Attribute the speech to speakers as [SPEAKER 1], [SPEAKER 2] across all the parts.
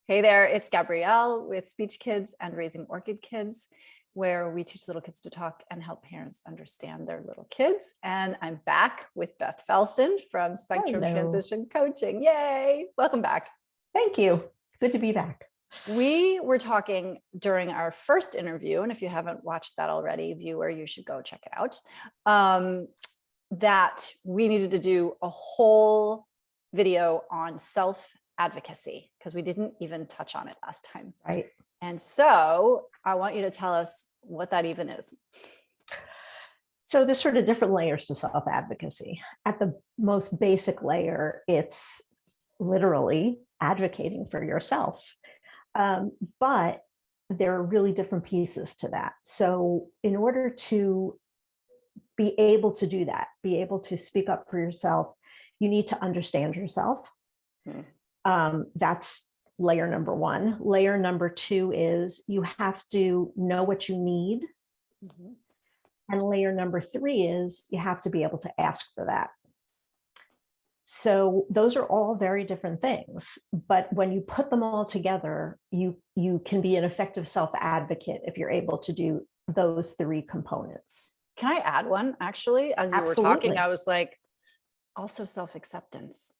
[SPEAKER 1] Hey there, it's Gabrielle with Speech Kids and Raising Orchid Kids, where we teach little kids to talk and help parents understand their little kids. And I'm back with Beth Felsen from Spectrum Transition Coaching. Yay! Welcome back.
[SPEAKER 2] Thank you. Good to be back.
[SPEAKER 1] We were talking during our first interview, and if you haven't watched that already, viewer, you should go check it out, that we needed to do a whole video on self-advocacy because we didn't even touch on it last time.
[SPEAKER 2] Right.
[SPEAKER 1] And so I want you to tell us what that even is.
[SPEAKER 2] So there's sort of different layers to self-advocacy. At the most basic layer, it's literally advocating for yourself. But there are really different pieces to that. So in order to be able to do that, be able to speak up for yourself, you need to understand yourself. That's layer number one. Layer number two is you have to know what you need. And layer number three is you have to be able to ask for that. So those are all very different things, but when you put them all together, you can be an effective self-advocate if you're able to do those three components.
[SPEAKER 1] Can I add one? Actually, as you were talking, I was like, also self-acceptance.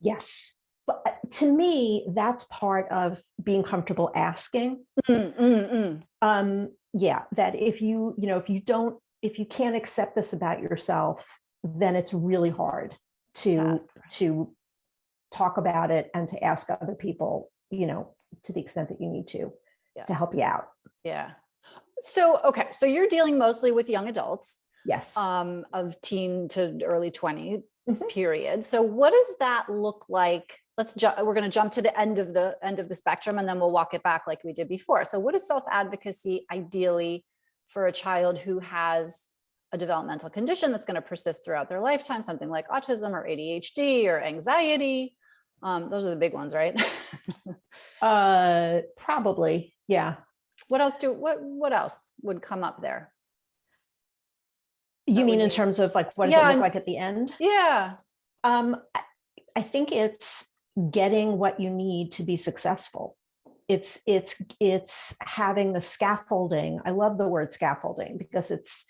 [SPEAKER 2] Yes. But to me, that's part of being comfortable asking. Yeah, that if you can't accept this about yourself, then it's really hard to talk about it and to ask other people, to the extent that you need to help you out.
[SPEAKER 1] Yeah. So, okay. So you're dealing mostly with young adults.
[SPEAKER 2] Yes.
[SPEAKER 1] Of teen to early 20s period. So what does that look like? We're going to jump to the end of the spectrum, and then we'll walk it back like we did before. So what is self-advocacy ideally for a child who has a developmental condition that's going to persist throughout their lifetime, something like autism or ADHD or anxiety? Those are the big ones, right?
[SPEAKER 2] Probably. Yeah.
[SPEAKER 1] What else would come up there?
[SPEAKER 2] You mean in terms of like, what does it look like at the end?
[SPEAKER 1] Yeah.
[SPEAKER 2] I think it's getting what you need to be successful. It's having the scaffolding. I love the word scaffolding because it's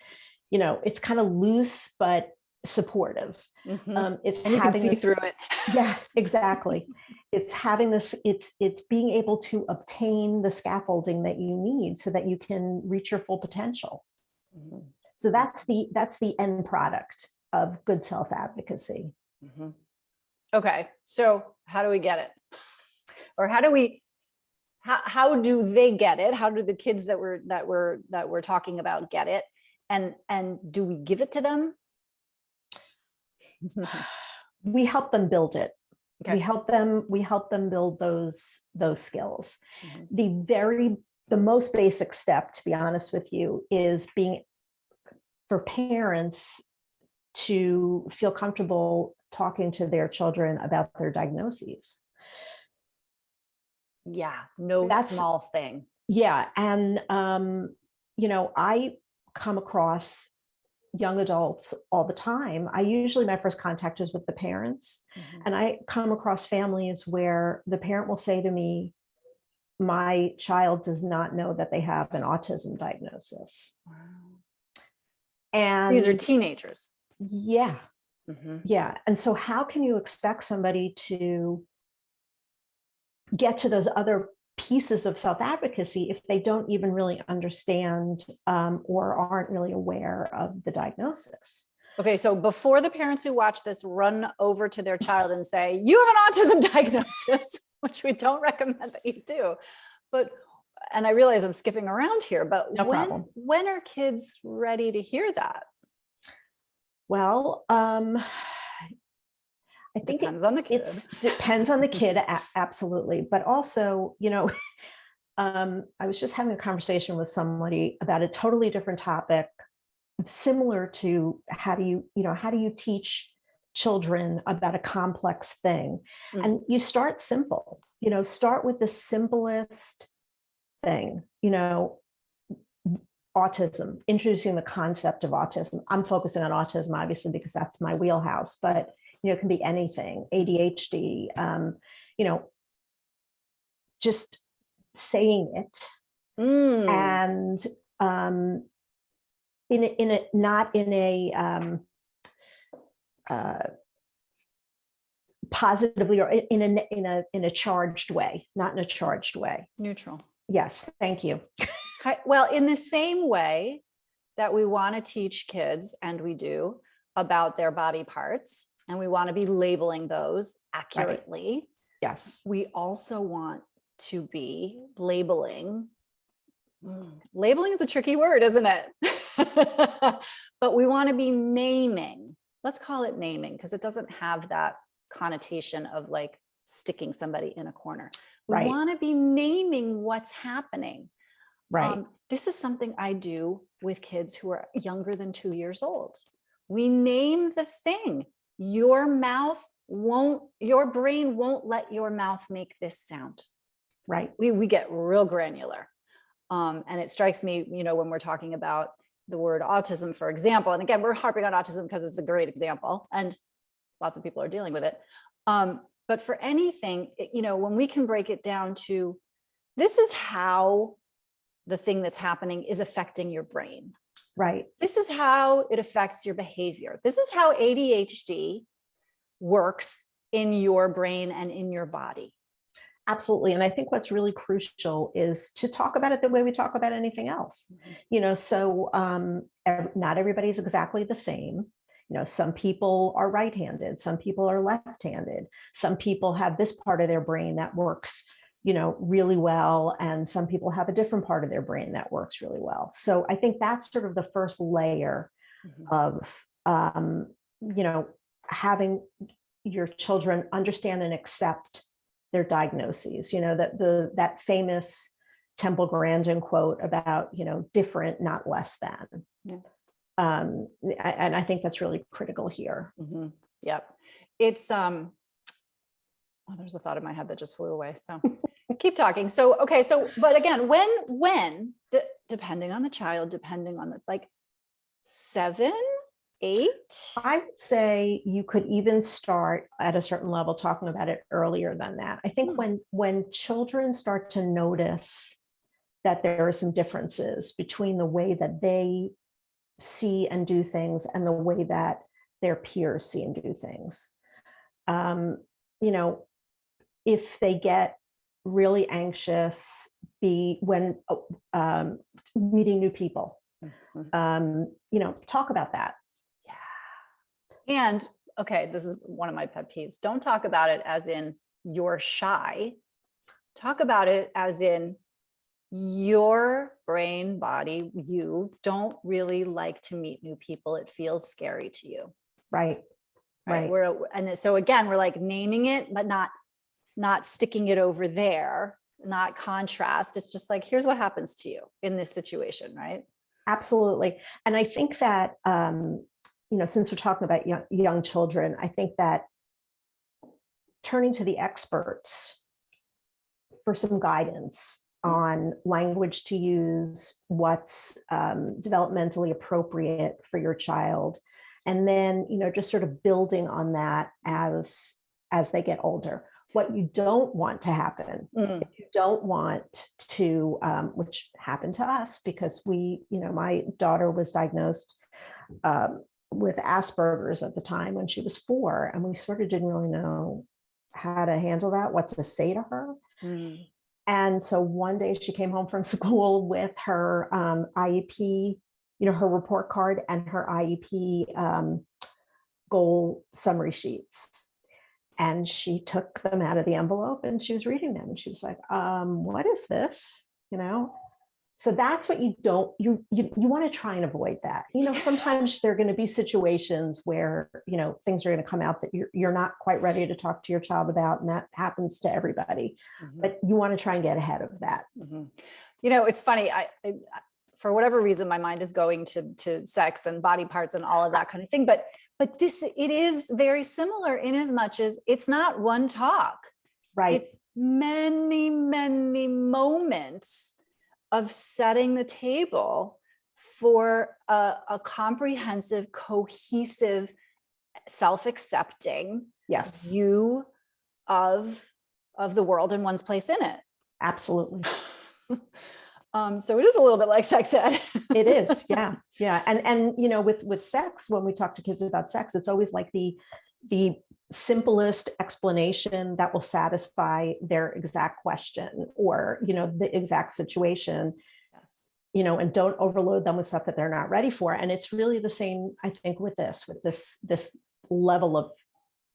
[SPEAKER 2] kind of loose, but supportive. It's
[SPEAKER 1] and you can see through it.
[SPEAKER 2] Yeah, exactly. It's having this, it's being able to obtain the scaffolding that you need so that you can reach your full potential. So that's the end product of good self-advocacy.
[SPEAKER 1] Okay. So how do we get it? Or how do they get it? How do the kids that we're talking about get it? And do we give it to them?
[SPEAKER 2] We help them build it.
[SPEAKER 1] Okay.
[SPEAKER 2] We help them build those skills. The most basic step, to be honest with you, is for parents to feel comfortable talking to their children about their diagnoses.
[SPEAKER 1] Yeah, that's small thing.
[SPEAKER 2] Yeah. And, I come across young adults all the time. My first contact is with the parents. And I come across families where the parent will say to me, my child does not know that they have an autism diagnosis. Wow. And
[SPEAKER 1] these are teenagers.
[SPEAKER 2] Yeah. Yeah. And so how can you expect somebody to get to those other pieces of self-advocacy if they don't even really understand or aren't really aware of the diagnosis?
[SPEAKER 1] Okay. So before the parents who watch this run over to their child and say, you have an autism diagnosis, which we don't recommend that you do, and I realize I'm skipping around here, but when are kids ready to hear that? Well,
[SPEAKER 2] I think
[SPEAKER 1] it depends on the kid.
[SPEAKER 2] It depends on the kid, absolutely. But also, I was just having a conversation with somebody about a totally different topic, similar to how do you teach children about a complex thing? And you start simple, start with the simplest thing, autism, introducing the concept of autism. I'm focusing on autism, obviously, because that's my wheelhouse, but it can be anything, ADHD, just saying it, and not in a positively or in a charged way, not in a charged way.
[SPEAKER 1] Neutral.
[SPEAKER 2] Yes, thank you.
[SPEAKER 1] Well, in the same way that we want to teach kids, and we do, about their body parts, and we want to be labeling those accurately.
[SPEAKER 2] Right. Yes.
[SPEAKER 1] We also want to be labeling. Labeling is a tricky word, isn't it? But we want to be naming. Let's call it naming, because it doesn't have that connotation of like sticking somebody in a corner. We
[SPEAKER 2] Right.
[SPEAKER 1] want to be naming what's happening.
[SPEAKER 2] Right.
[SPEAKER 1] This is something I do with kids who are younger than 2 years old. We name the thing. Your brain won't let your mouth make this sound.
[SPEAKER 2] Right.
[SPEAKER 1] We get real granular. And it strikes me, when we're talking about the word autism, for example, and again, we're harping on autism because it's a great example and lots of people are dealing with it. But for anything, when we can break it down to, this is how the thing that's happening is affecting your brain.
[SPEAKER 2] Right.
[SPEAKER 1] This is how it affects your behavior. This is how ADHD works in your brain and in your body.
[SPEAKER 2] Absolutely. And I think what's really crucial is to talk about it the way we talk about anything else. So not everybody's exactly the same. Some people are right-handed, some people are left-handed, some people have this part of their brain that works really well, and some people have a different part of their brain that works really well. So I think that's sort of the first layer of having your children understand and accept their diagnoses. That famous Temple Grandin quote about different, not less than.
[SPEAKER 1] Yeah.
[SPEAKER 2] And I think that's really critical here.
[SPEAKER 1] Yep. It's there's a thought in my head that just flew away. So keep talking. So, okay. So, but again, when depending on the child, depending on the 7, 8,
[SPEAKER 2] I would say you could even start at a certain level talking about it earlier than that. I think when children start to notice that there are some differences between the way that they see and do things and the way that their peers see and do things. If they get really anxious when meeting new people, talk about that.
[SPEAKER 1] Yeah. And okay, this is one of my pet peeves. Don't talk about it as in you're shy. Talk about it as in your brain, body, you don't really like to meet new people. It feels scary to you.
[SPEAKER 2] Right.
[SPEAKER 1] And so again, we're like naming it, but not sticking it over there, not contrast. It's just like, here's what happens to you in this situation, right?
[SPEAKER 2] Absolutely. And I think that, since we're talking about young children, I think that turning to the experts for some guidance on language to use, what's developmentally appropriate for your child, and then just sort of building on that as they get older. What you don't want to happen, if you don't want to, which happened to us because my daughter was diagnosed with Asperger's at the time when she was 4, and we sort of didn't really know how to handle that, what to say to her. And so one day she came home from school with her IEP, her report card and her IEP goal summary sheets. And she took them out of the envelope and she was reading them and she was like, what is this? So that's what you want to try and avoid that. Sometimes there are going to be situations where, things are going to come out that you're not quite ready to talk to your child about. And that happens to everybody, but you want to try and get ahead of that.
[SPEAKER 1] It's funny. I for whatever reason, my mind is going to sex and body parts and all of that kind of thing. But it is very similar in as much as it's not one talk.
[SPEAKER 2] Right.
[SPEAKER 1] It's many, many moments of setting the table for a comprehensive, cohesive, self-accepting
[SPEAKER 2] yes.
[SPEAKER 1] view of the world and one's place in it.
[SPEAKER 2] Absolutely.
[SPEAKER 1] So it is a little bit like sex ed.
[SPEAKER 2] It is. Yeah. Yeah. And, with sex, when we talk to kids about sex, it's always like the simplest explanation that will satisfy their exact question or, the exact situation,
[SPEAKER 1] Yes.
[SPEAKER 2] and don't overload them with stuff that they're not ready for. And it's really the same, I think, with this level of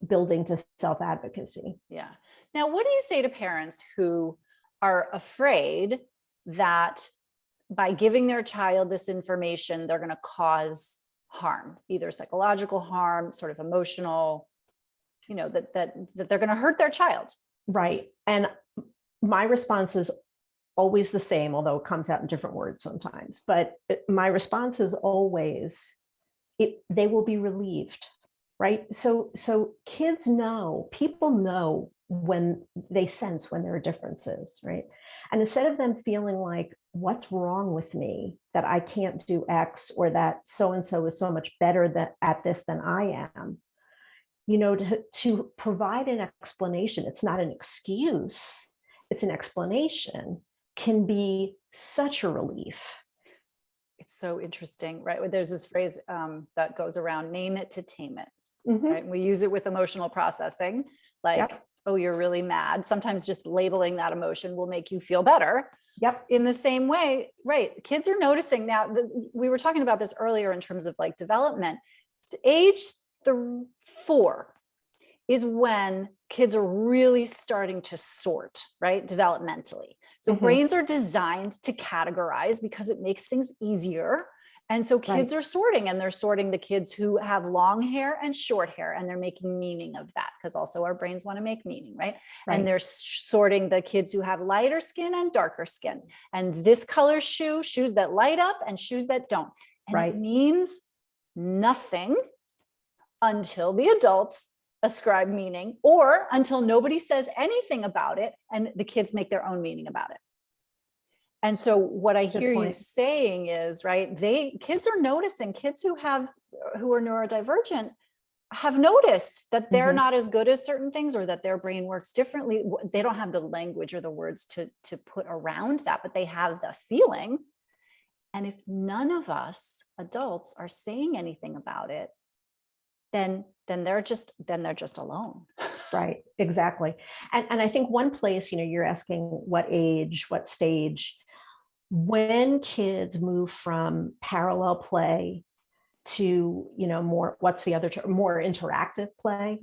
[SPEAKER 2] building to self-advocacy.
[SPEAKER 1] Yeah. Now, what do you say to parents who are afraid that by giving their child this information, they're going to cause harm, either psychological harm, sort of emotional, that they're going to hurt their child?
[SPEAKER 2] Right. And my response is always the same, although it comes out in different words sometimes. But my response is always, they will be relieved, right? So kids know, people know when they sense when there are differences, right? And instead of them feeling like, what's wrong with me that I can't do X, or that so-and-so is so much better at this than I am, to provide an explanation, it's not an excuse, it's an explanation, can be such a relief.
[SPEAKER 1] It's so interesting, right? There's this phrase that goes around, name it to tame it, right? And we use it with emotional processing, like,
[SPEAKER 2] Yep.
[SPEAKER 1] Oh, you're really mad. Sometimes just labeling that emotion will make you feel better.
[SPEAKER 2] Yep.
[SPEAKER 1] In the same way, right? Kids are noticing now. We were talking about this earlier in terms of like development. Age 4 is when kids are really starting to sort, right? Developmentally. So brains are designed to categorize because it makes things easier. And so kids are sorting, and they're sorting the kids who have long hair and short hair, and they're making meaning of that, because also our brains want to make meaning, right? And they're sorting the kids who have lighter skin and darker skin, and this color shoes that light up and shoes that don't. And it means nothing until the adults ascribe meaning, or until nobody says anything about it and the kids make their own meaning about it. And so what I hear you saying is, right, kids are noticing, kids who are neurodivergent have noticed that they're not as good as certain things, or that their brain works differently. They don't have the language or the words to put around that, but they have the feeling. And if none of us adults are saying anything about it, then they're just alone.
[SPEAKER 2] Right, exactly. And I think one place, you're asking what age, what stage, when kids move from parallel play to, more, what's the other term, more interactive play,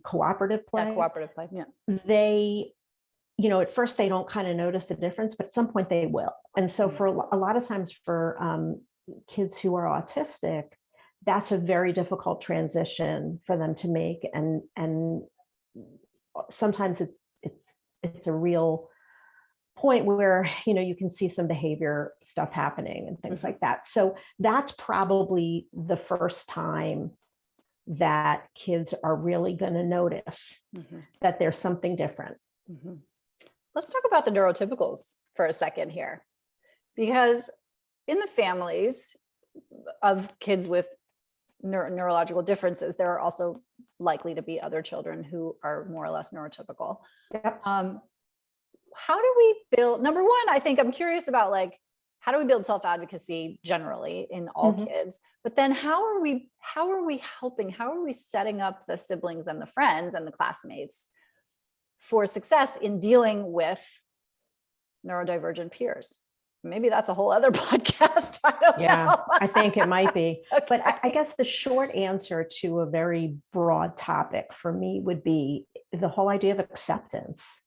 [SPEAKER 2] cooperative play.
[SPEAKER 1] Yeah, cooperative play. Yeah.
[SPEAKER 2] They, at first they don't kind of notice the difference, but at some point they will. And so for a lot of times for kids who are autistic, that's a very difficult transition for them to make. And sometimes it's a real point where, you can see some behavior stuff happening and things like that. So that's probably the first time that kids are really going to notice that there's something different.
[SPEAKER 1] Let's talk about the neurotypicals for a second here, because in the families of kids with neurological differences, there are also likely to be other children who are more or less neurotypical.
[SPEAKER 2] Yep.
[SPEAKER 1] How do we build, number one, I think I'm curious about, like, how do we build self-advocacy generally in all kids? But then how are we helping, how are we setting up the siblings and the friends and the classmates for success in dealing with neurodivergent peers? Maybe that's a whole other podcast. I don't know.
[SPEAKER 2] I think it might be.
[SPEAKER 1] Okay.
[SPEAKER 2] But I guess the short answer to a very broad topic for me would be the whole idea of acceptance.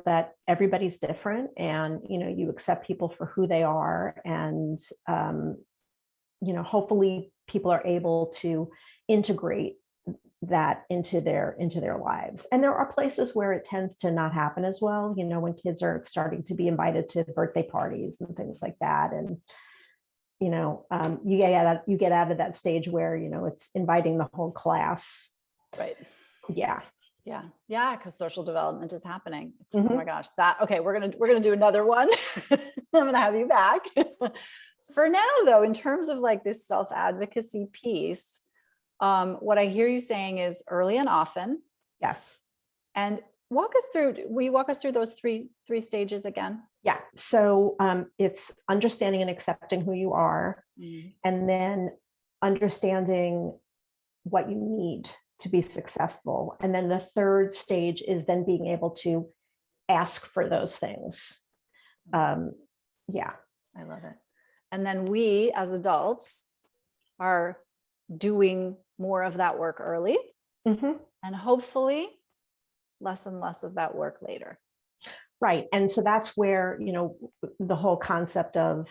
[SPEAKER 2] That everybody's different, and, you accept people for who they are. And, hopefully people are able to integrate that into their lives. And there are places where it tends to not happen as well, when kids are starting to be invited to birthday parties and things like that. And, you get out of that stage where, it's inviting the whole class.
[SPEAKER 1] Right.
[SPEAKER 2] Yeah.
[SPEAKER 1] Yeah. Because social development is happening. It's, oh my gosh, okay. We're going to do another one. I'm going to have you back. For now though, in terms of like this self-advocacy piece, what I hear you saying is early and often.
[SPEAKER 2] Yes.
[SPEAKER 1] And will you walk us through those three stages again?
[SPEAKER 2] Yeah. So it's understanding and accepting who you are, and then understanding what you need to be successful. And then the third stage is then being able to ask for those things. Yeah.
[SPEAKER 1] I love it. And then we as adults are doing more of that work early, and hopefully less and less of that work later.
[SPEAKER 2] Right. And so that's where, the whole concept of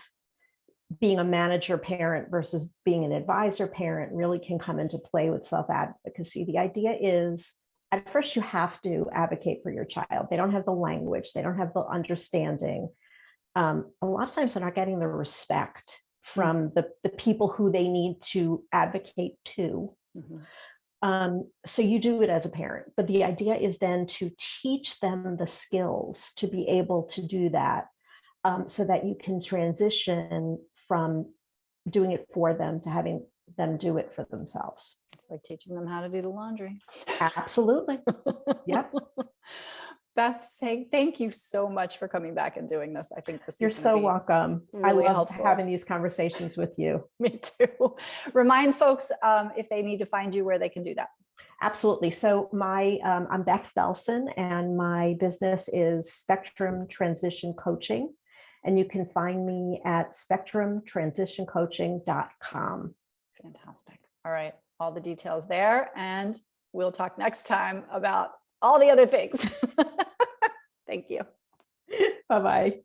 [SPEAKER 2] being a manager parent versus being an advisor parent really can come into play with self-advocacy. The idea is, at first you have to advocate for your child. They don't have the language, they don't have the understanding. A lot of times they're not getting the respect from the people who they need to advocate to. So you do it as a parent, but the idea is then to teach them the skills to be able to do that, so that you can transition from doing it for them to having them do it for themselves.
[SPEAKER 1] It's like teaching them how to do the laundry.
[SPEAKER 2] Absolutely. Yep.
[SPEAKER 1] Beth, saying thank you so much for coming back and doing this. I think this
[SPEAKER 2] You're
[SPEAKER 1] is
[SPEAKER 2] so welcome.
[SPEAKER 1] Really
[SPEAKER 2] I love
[SPEAKER 1] helpful.
[SPEAKER 2] having these conversations with you.
[SPEAKER 1] Me too. Remind folks if they need to find you, where they can do that.
[SPEAKER 2] Absolutely. So I'm Beth Felsen, and my business is Spectrum Transition Coaching. And you can find me at spectrumtransitioncoaching.com.
[SPEAKER 1] Fantastic. All right. All the details there. And we'll talk next time about all the other things. Thank you.
[SPEAKER 2] Bye-bye.